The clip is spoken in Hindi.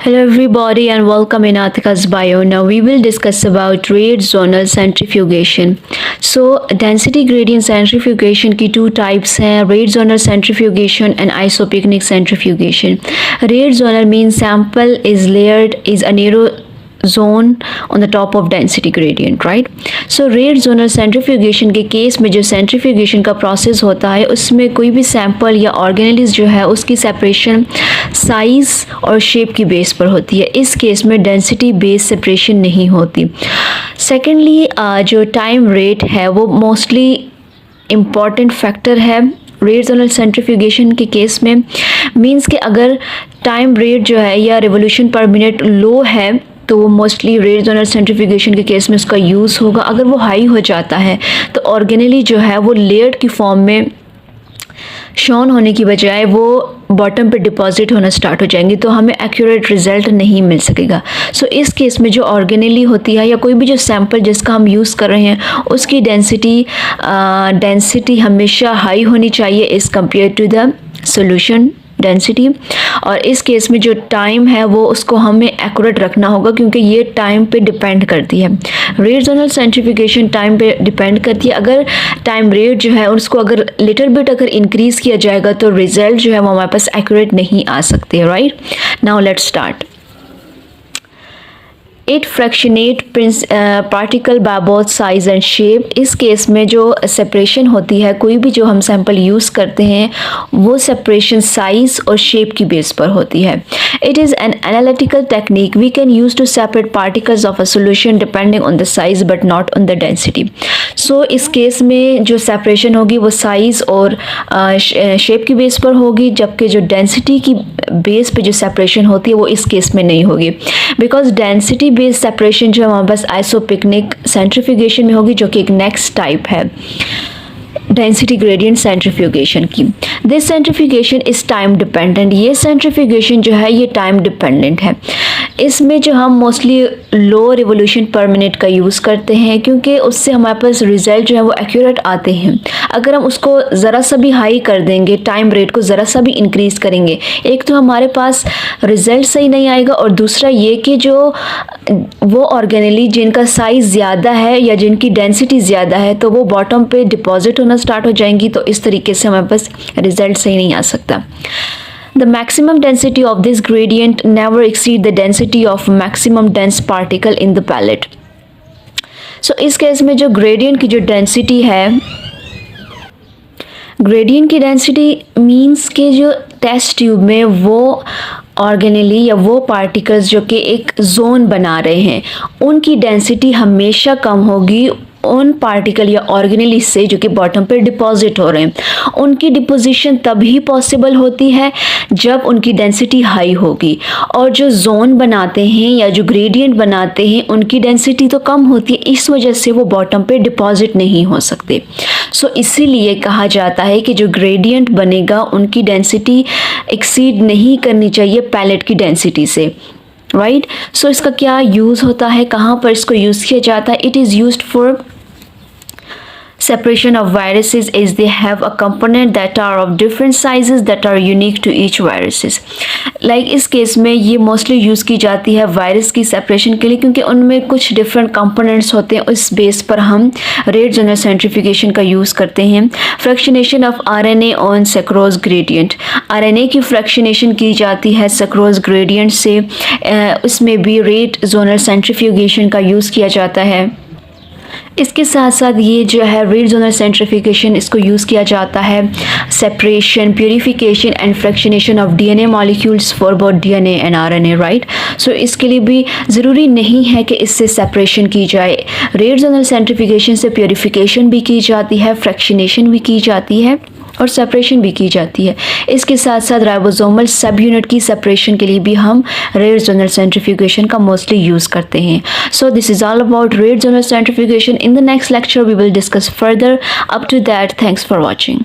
Hello everybody and welcome in Atika's bio. Now we will discuss about rate zonal centrifugation. So density gradient centrifugation की two types हैं, rate zonal centrifugation and isopycnic centrifugation. Rate zonal means sample is layered is a narrow zone on the top of density gradient, right? So rate zonal centrifugation के केस में जो centrifugation का प्रोसेस होता है उसमें कोई भी सैंपल या ऑर्गेनेलिज जो है उसकी सेपरेशन साइज़ और शेप की बेस पर होती है. इस केस में डेंसिटी बेस सेपरेशन नहीं होती. सेकेंडली जो टाइम रेट है वो मोस्टली इम्पॉर्टेंट फैक्टर है रेट जोनल सेंट्रीफ्यूगेशन के केस में. मींस कि अगर टाइम रेट जो है या रिवोल्यूशन पर मिनट लो है तो वो मोस्टली रेट जोनल सेंट्रीफ्यूगेशन के केस में उसका यूज़ होगा. अगर वो हाई हो जाता है तो ऑर्गेनली जो है वो लेयर्ड की फॉर्म में शॉन होने की बजाय वो बॉटम पे डिपॉजिट होना स्टार्ट हो जाएंगी, तो हमें एक्यूरेट रिजल्ट नहीं मिल सकेगा. सो इस केस में जो ऑर्गेनली होती है या कोई भी जो सैंपल जिसका हम यूज़ कर रहे हैं उसकी डेंसिटी हमेशा हाई होनी चाहिए as compare to the solution density. और इस केस में जो टाइम है वो उसको हमें एक्यूरेट रखना होगा क्योंकि ये टाइम पे डिपेंड करती है. रेट जोनल सेंट्रीफ्यूगेशन टाइम पे डिपेंड करती है. अगर टाइम रेट जो है उसको अगर लिटिल बिट अगर इंक्रीज़ किया जाएगा तो रिजल्ट जो है वो हमारे पास एक्यूरेट नहीं आ सकते. Right now let's start. It fractionate particle by both size and shape. इस केस में जो सेपरेशन होती है कोई भी जो हम सैंपल यूज़ करते हैं वो सेपरेशन साइज और शेप की बेस पर होती है. It is an analytical technique we can use to separate particles of a solution depending on the size but not on the density. So इस केस में जो सेपरेशन होगी वो साइज़ और शेप की बेस पर होगी, जबकि जो डेंसिटी की बेस पे जो सेपरेशन होती है वो इस केस में नहीं होगी. बिकॉज डेंसिटी बेस सेपरेशन जो हमारे पास आइसोपिकनिक सेंट्रीफ्यूगेशन में होगी, जो कि एक नेक्स्ट टाइप है डेंसिटी ग्रेडियंट सेंट्रीफ्यूगेशन की. This centrifugation is time dependent. ये सेंट्रीफ्यूगेशन जो है ये टाइम डिपेंडेंट है. इसमें जो हम मोस्टली लो रिवोल्यूशन पर मिनट का यूज़ करते हैं क्योंकि उससे हमारे पास रिज़ल्ट जो है वो एक्यूरेट आते हैं. अगर हम उसको ज़रा सा भी हाई कर देंगे, टाइम रेट को ज़रा सा भी इंक्रीज़ करेंगे, एक तो हमारे पास रिज़ल्ट सही नहीं आएगा और दूसरा ये कि जो वो ऑर्गेनली जिनका साइज़ ज़्यादा है या जिनकी डेंसिटी ज़्यादा है तो वो बॉटम पे डिपॉजिट होना स्टार्ट हो जाएंगी. तो इस तरीके से हमारे पास रिज़ल्ट सही नहीं आ सकता. The maximum density of this gradient never exceed the density of maximum dense particle in the palette. So इस केस में जो gradient की जो density है, gradient की density means के जो टेस्ट ट्यूब में वो ऑर्गेनली या वो पार्टिकल्स जो कि एक जोन बना रहे हैं उनकी डेंसिटी हमेशा कम होगी उन पार्टिकल या ऑर्गेनली से जो कि बॉटम पर डिपॉजिट हो रहे हैं. उनकी डिपोजिशन तभी पॉसिबल होती है जब उनकी डेंसिटी हाई होगी, और जो जोन बनाते हैं या जो ग्रेडियंट बनाते हैं उनकी डेंसिटी तो कम होती है, इस वजह से वो बॉटम पे डिपॉजिट नहीं हो सकते. सो इसीलिए कहा जाता है कि जो ग्रेडियंट बनेगा उनकी डेंसिटी एक्सीड नहीं करनी चाहिए पैलेट की डेंसिटी से. राइट सो इसका क्या यूज़ होता है, कहाँ पर इसको यूज़ किया जाता है. It is used for separation of viruses as they have a component that are of different sizes that are unique to each viruses. Like इस केस में ये मोस्टली यूज़ की जाती है वायरस की सेपरेशन के लिए क्योंकि उनमें कुछ डिफरेंट कंपोनेंट्स होते हैं. इस बेस पर हम रेट जोनल सेंट्रीफ्यूगेशन का यूज़ करते हैं. Fractionation of RNA on sucrose gradient. RNA की फ्रैक्शनेशन की जाती है सक्रोज ग्रेडियंट से. उसमें भी रेट जोनल सेंट्रीफ्यूगेशन का यूज़ किया जाता है. इसके साथ साथ ये जो है रेट जोनल सेंट्रीफ्यूगेशन इसको यूज़ किया जाता है separation, purification and fractionation of DNA molecules for both DNA and RNA. Right so इसके लिए भी ज़रूरी नहीं है कि इससे सेपरेशन की जाए. रेट जोनल सेंट्रीफ्यूगेशन से प्यूरिफिकेशन भी की जाती है, फ्रैक्शनेशन भी की जाती है और सेपरेशन भी की जाती है. इसके साथ साथ राइबोसोमल सब यूनिट की सेपरेशन के लिए भी हम रेट जोनल सेंट्रीफ्यूगेशन का मोस्टली यूज़ करते हैं. So this is all about rate zonal centrifugation. In the next lecture we will discuss further. Up to that, thanks for watching.